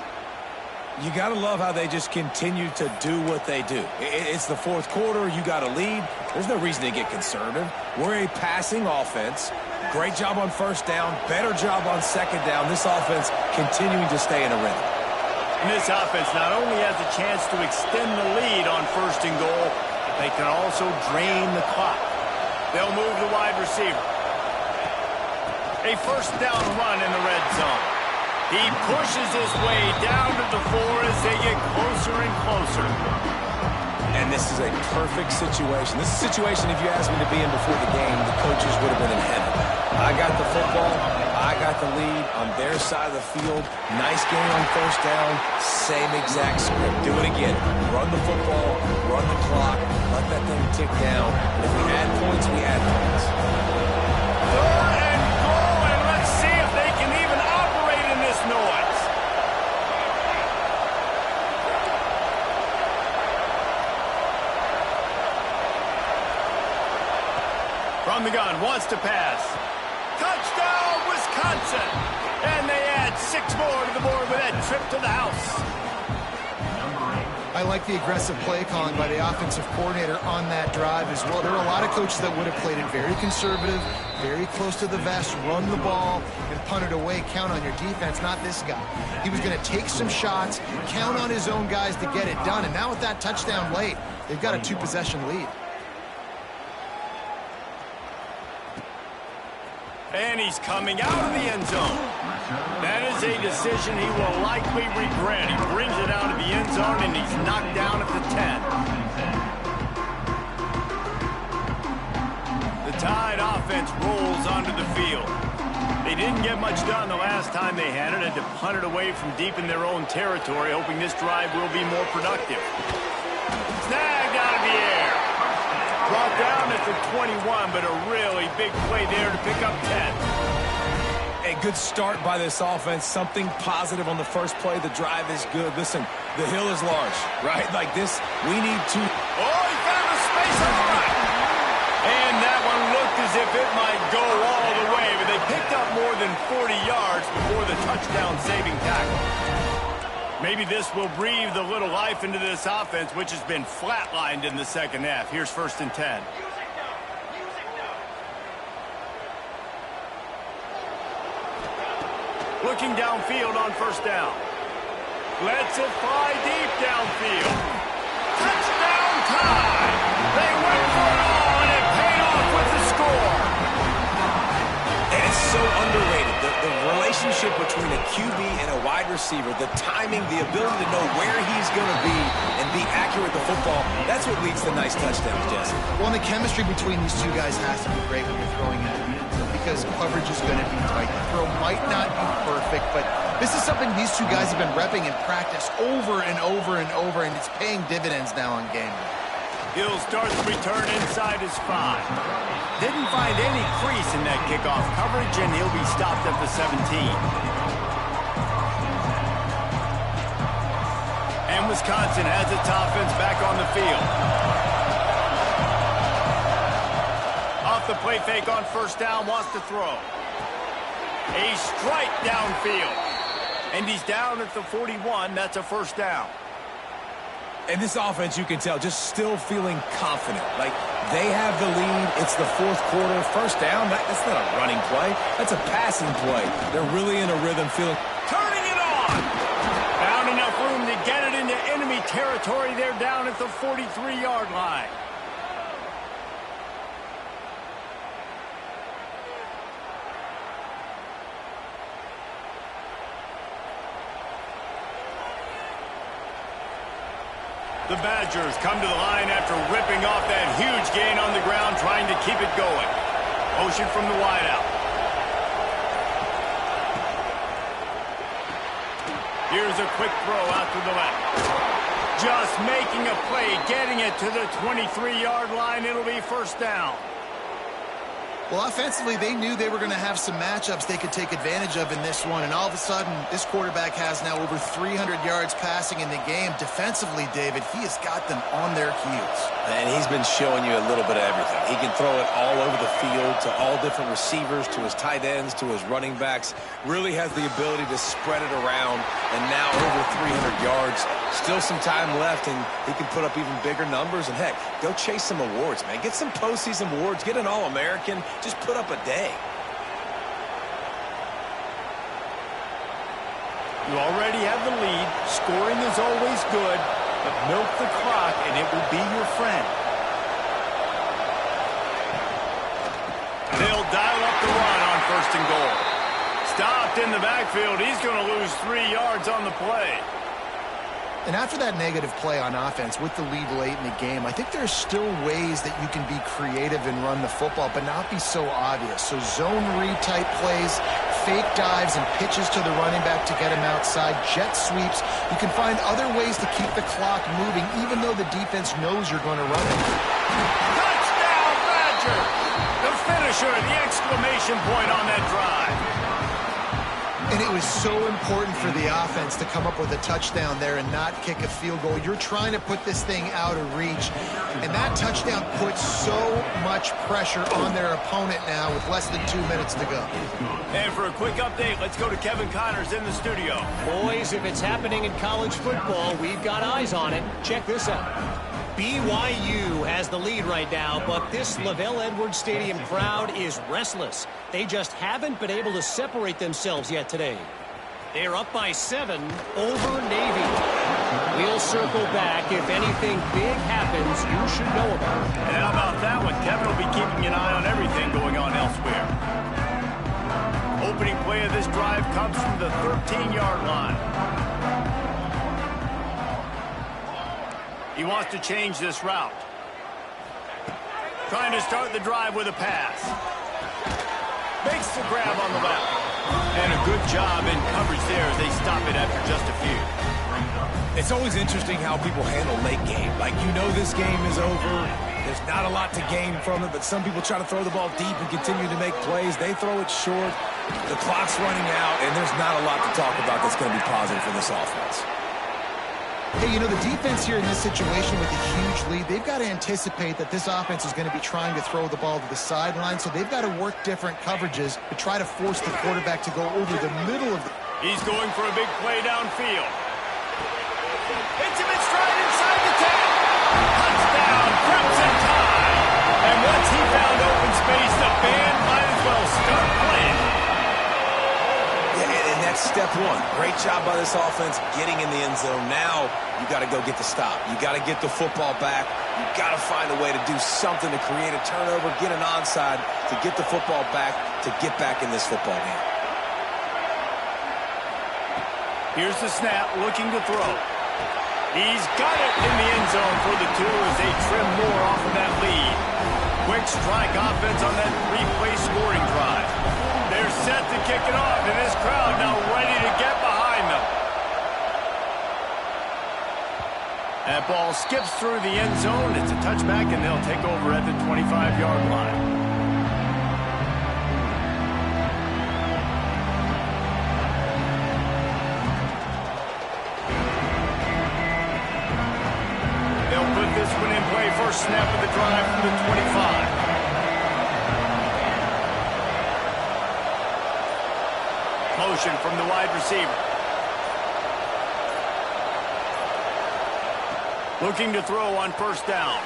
[SPEAKER 2] You got to love how they just continue to do what they do. It's the fourth quarter. You got a lead. There's no reason to get conservative. We're a passing offense. Great job on first down. Better job on second down. This offense continuing to stay in a rhythm.
[SPEAKER 1] And this offense not only has a chance to extend the lead on first and goal, they can also drain the clock. They'll move the wide receiver. A first down run in the red zone. He pushes his way down to the 4 as they get closer and closer.
[SPEAKER 2] And this is a perfect situation. This is a situation, if you asked me to be in before the game, the coaches would have been in heaven. I got the football. I got the lead on their side of the field. Nice game on first down. Same exact script. Do it again. Run the football. Run the clock. Let that thing tick down. And if we add points, we add points.
[SPEAKER 1] Third and goal, and let's see if they can even operate in this noise. From the gun, wants to pass. Touchdown, Wisconsin! And they add 6 more to the board with that trip to the house.
[SPEAKER 3] I like the aggressive play calling by the offensive coordinator on that drive as well. There are a lot of coaches that would have played it very conservative, very close to the vest, run the ball, and punt it away, count on your defense. Not this guy. He was going to take some shots, count on his own guys to get it done. And now with that touchdown late, they've got a 2-possession lead.
[SPEAKER 1] And he's coming out of the end zone. That is a decision he will likely regret. He brings it out of the end zone, and he's knocked down at the 10. The Tide offense rolls onto the field. They didn't get much done the last time they had it, and to punt it away from deep in their own territory, hoping this drive will be more productive. Snagged out of the air. Brought down at the 21, but a really big play there to pick up 10.
[SPEAKER 2] A good start by this offense. Something positive on the first play. The drive is good. Listen, the hill is large, right? Like this, we need to...
[SPEAKER 1] Oh, he found a space on the right. And that one looked as if it might go all the way, but they picked up more than 40 yards before the touchdown-saving tackle. Maybe this will breathe a little life into this offense, which has been flatlined in the second half. Here's 1st and 10. Looking downfield on first down. Lets it fly deep downfield. Touchdown Tide! They went for it all, and it paid off with the score.
[SPEAKER 2] And it's so underrated. The relationship between a QB and a wide receiver, the timing, the ability to know where he's going to be and be accurate with the football, that's what leads to nice touchdowns, Jesse.
[SPEAKER 3] Well, and the chemistry between these two guys has to be great when you're throwing at the end zone because coverage is going to be tight. The throw might not be perfect, but this is something these two guys have been repping in practice over and over and over, and it's paying dividends now on game day.
[SPEAKER 1] He'll start the return inside his 5. Didn't find any crease in that kickoff coverage, and he'll be stopped at the 17. And Wisconsin has its offense back on the field. Off the play fake on first down, wants to throw. A strike downfield. And he's down at the 41. That's a first down.
[SPEAKER 2] And this offense, you can tell, just still feeling confident. Like, they have the lead. It's the 4th quarter. First down, that's not a running play. That's a passing play. They're really in a rhythm, feeling...
[SPEAKER 1] Turning it on! Found enough room to get it into enemy territory. They're down at the 43-yard line. The Badgers come to the line after ripping off that huge gain on the ground, trying to keep it going. Motion from the wideout. Here's a quick throw out to the left. Just making a play, getting it to the 23-yard line. It'll be first down.
[SPEAKER 3] Well, offensively, they knew they were going to have some matchups they could take advantage of in this one, and all of a sudden, this quarterback has now over 300 yards passing in the game. Defensively, David, he has got them on their heels.
[SPEAKER 2] And he's been showing you a little bit of everything. He can throw it all over the field to all different receivers, to his tight ends, to his running backs. Really has the ability to spread it around, and now over 300 yards. Still some time left, and he can put up even bigger numbers. And, heck, go chase some awards, man. Get some postseason awards. Get an All-American. Just put up a day.
[SPEAKER 1] You already have the lead. Scoring is always good, but milk the clock, and it will be your friend. They'll dial up the run on 1st and goal. Stopped in the backfield. He's going to lose 3 yards on the play.
[SPEAKER 3] And after that negative play on offense with the lead late in the game, I think there's still ways that you can be creative and run the football, but not be so obvious. So zone read type plays, fake dives and pitches to the running back to get him outside, jet sweeps. You can find other ways to keep the clock moving, even though the defense knows you're going to run it.
[SPEAKER 1] Touchdown, Badger! The finisher, the exclamation point on that drive.
[SPEAKER 3] And it was so important for the offense to come up with a touchdown there and not kick a field goal. You're trying to put this thing out of reach, and that touchdown puts so much pressure on their opponent now with less than 2 minutes to go.
[SPEAKER 1] And for a quick update, let's go to Kevin Connors in the studio.
[SPEAKER 4] Boys, if it's happening in college football, we've got eyes on it. Check this out. BYU has the lead right now, but this LaVell Edwards Stadium crowd is restless. They just haven't been able to separate themselves yet today. They're up by 7 over Navy. We'll circle back. If anything big happens, you should know about it.
[SPEAKER 1] And how about that one? Kevin will be keeping an eye on everything going on elsewhere. Opening play of this drive comes from the 13-yard line. He wants to change this route. Trying to start the drive with a pass. Makes the grab on the left. And a good job in coverage there as they stop it after just a few.
[SPEAKER 2] It's always interesting how people handle late game. Like, you know this game is over. There's not a lot to gain from it, but some people try to throw the ball deep and continue to make plays. They throw it short. The clock's running out, and there's not a lot to talk about that's going to be positive for this offense.
[SPEAKER 3] Hey, you know, the defense here in this situation with a huge lead, they've got to anticipate that this offense is going to be trying to throw the ball to the sideline, so they've got to work different coverages to try to force the quarterback to go over the middle of the...
[SPEAKER 1] He's going for a big play downfield. Hits him in stride inside the 10. Touchdown, Crimson Tide. And once he found open space, the band might as well start playing.
[SPEAKER 2] Yeah, and that's step one. Great job by this offense getting in the end zone. Now you got to go get the stop. You got to get the football back. You got to find a way to do something to create a turnover, get an onside, to get the football back, to get back in this football game.
[SPEAKER 1] Here's the snap, looking to throw. He's got it in the end zone for the 2 as they trim more off of that lead. Quick strike offense on that 3-play scoring drive. They're set to kick it off, and this crowd now ready to get behind them. That ball skips through the end zone. It's a touchback, and they'll take over at the 25-yard line. They'll put this one in play. First snap of the drive from the 25. Motion from the wide receiver. Looking to throw on first down.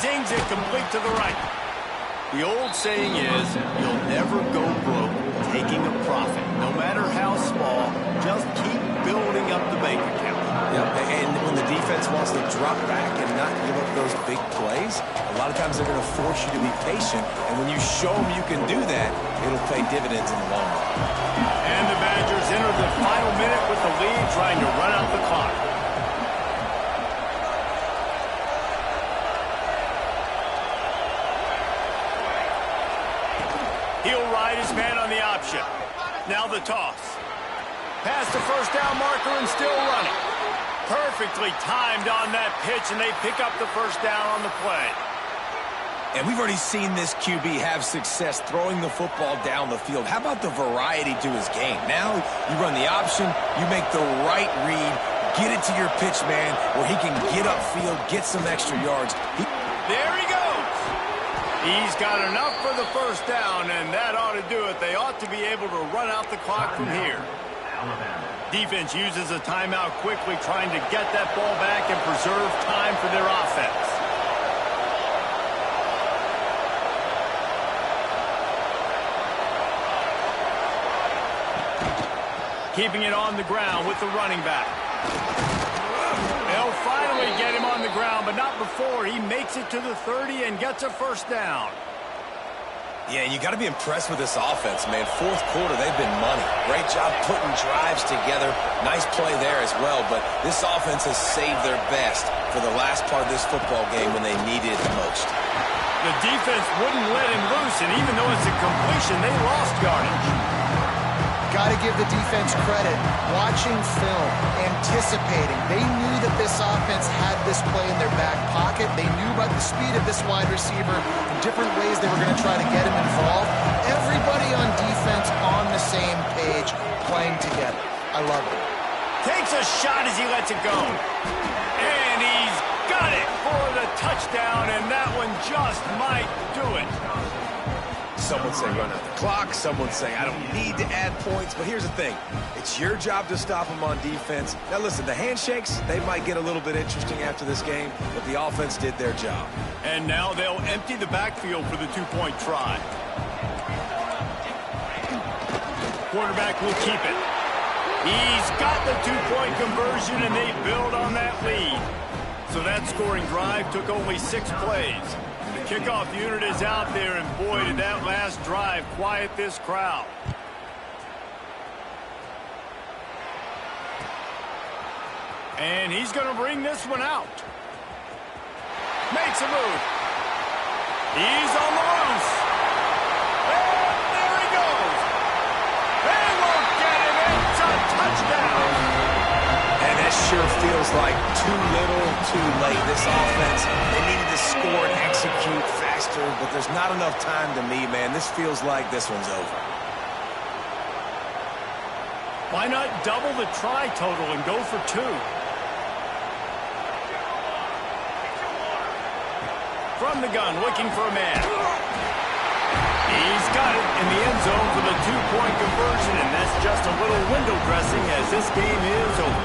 [SPEAKER 1] Zings it complete to the right. The old saying is, you'll never go broke taking a profit. No matter how small, just keep building up the bank account.
[SPEAKER 2] Yep, and when the defense wants to drop back and not give up those big plays, a lot of times they're going to force you to be patient. And when you show them you can do that, it'll pay dividends in the long run.
[SPEAKER 1] And the Badgers enter the final minute with the lead, trying to run out the clock. He'll ride his man on the option. Now the toss. Past the first down marker and still running. Perfectly timed on that pitch, and they pick up the first down on the play.
[SPEAKER 2] And we've already seen this QB have success throwing the football down the field. How about the variety to his game? Now you run the option, you make the right read, get it to your pitch man where he can get upfield, get some extra yards.
[SPEAKER 1] There he goes. He's got enough for the first down, and that ought to do it. They ought to be able to run out the clock from here. Defense uses a timeout quickly, trying to get that ball back and preserve time for their offense. Keeping it on the ground with the running back. They'll finally get him on the ground, but not before he makes it to the 30 and gets a first down.
[SPEAKER 2] Yeah, you got to be impressed with this offense, man. Fourth quarter, they've been money. Great job putting drives together. Nice play there as well, but this offense has saved their best for the last part of this football game when they needed it the most.
[SPEAKER 1] The defense wouldn't let him loose, and even though it's a completion, they lost yardage.
[SPEAKER 3] Got to give the defense credit. Watching film, anticipating. They knew that this offense had this play in their back pocket. They knew about the speed of this wide receiver, and different ways they were going to try to get him involved. Everybody on defense on the same page, playing together. I love it.
[SPEAKER 1] Takes a shot as he lets it go. And he's got it for the touchdown, and that one just might do it.
[SPEAKER 2] Some would say run out the clock. Some would say I don't need to add points. But here's the thing. It's your job to stop them on defense. Now, listen, the handshakes, they might get a little bit interesting after this game, but the offense did their job.
[SPEAKER 1] And now they'll empty the backfield for the two-point try. Quarterback will keep it. He's got the two-point conversion, and they build on that lead. So that scoring drive took only 6 plays. Kickoff unit is out there, and boy, did that last drive quiet this crowd. And he's going to bring this one out. Makes a move. He's on the loose. And there he goes. They won't get him. It's a touchdown.
[SPEAKER 2] And that sure feels like too little, too late. This offense, they needed to score and execute faster, but there's not enough time to me, man. This feels like this one's over.
[SPEAKER 1] Why not double the try total and go for 2? From the gun, looking for a man. He's got it in the end zone for the two-point conversion, and that's just a little window dressing as this game is over.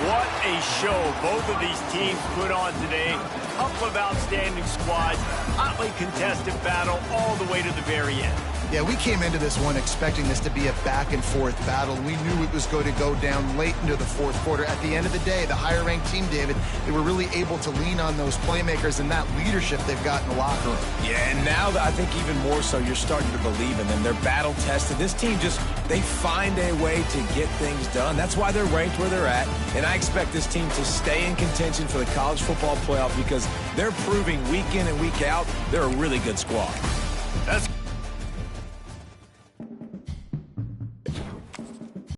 [SPEAKER 1] What a show both of these teams put on today. A couple of outstanding squads, hotly contested battle all the way to the very end.
[SPEAKER 3] Yeah, we came into this one expecting this to be a back-and-forth battle. We knew it was going to go down late into the fourth quarter. At the end of the day, the higher-ranked team, David, they were really able to lean on those playmakers and that leadership they've got in the locker room.
[SPEAKER 2] Yeah, and now I think even more so, you're starting to believe in them. They're battle-tested. This team just, they find a way to get things done. That's why they're ranked where they're at. And I expect this team to stay in contention for the college football playoff because they're proving week in and week out they're a really good squad.
[SPEAKER 1] That's